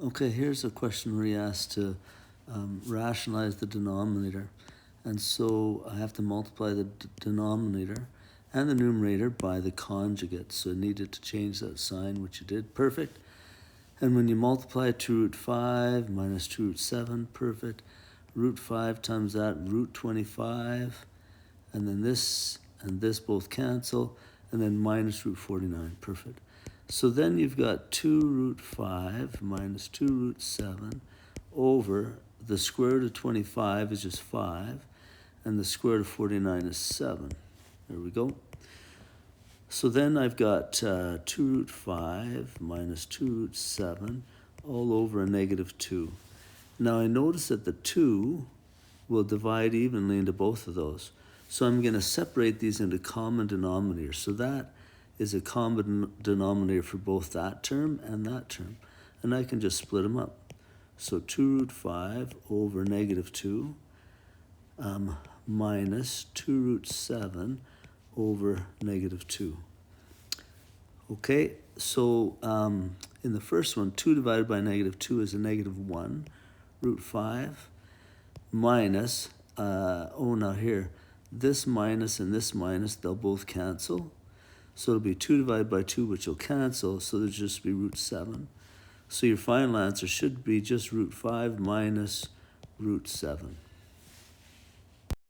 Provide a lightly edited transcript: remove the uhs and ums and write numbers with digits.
Okay, here's a question where you asked to rationalize the denominator. And so I have to multiply the denominator and the numerator by the conjugate. So I needed to change that sign, which you did. Perfect. And when you multiply 2 root 5 minus 2 root 7, perfect. Root 5 times that, root 25. And then this and this both cancel. And then minus root 49, perfect. So then you've got 2 root 5 minus 2 root 7 over the square root of 25 is just 5, and the square root of 49 is 7. There we go. So then I've got 2 root 5 minus 2 root 7 all over a negative 2. Now I notice that the 2 will divide evenly into both of those. So I'm going to separate these into common denominators. So that is a common denominator for both that term and that term. And I can just split them up. So 2 root 5 over negative 2 minus 2 root 7 over negative 2. Okay, so in the first one, 2 divided by negative 2 is a negative 1 root 5 minus, now here, this minus and this minus, they'll both cancel. So it'll be 2 divided by 2, which will cancel, so there'll just be root 7. So your final answer should be just root 5 minus root 7.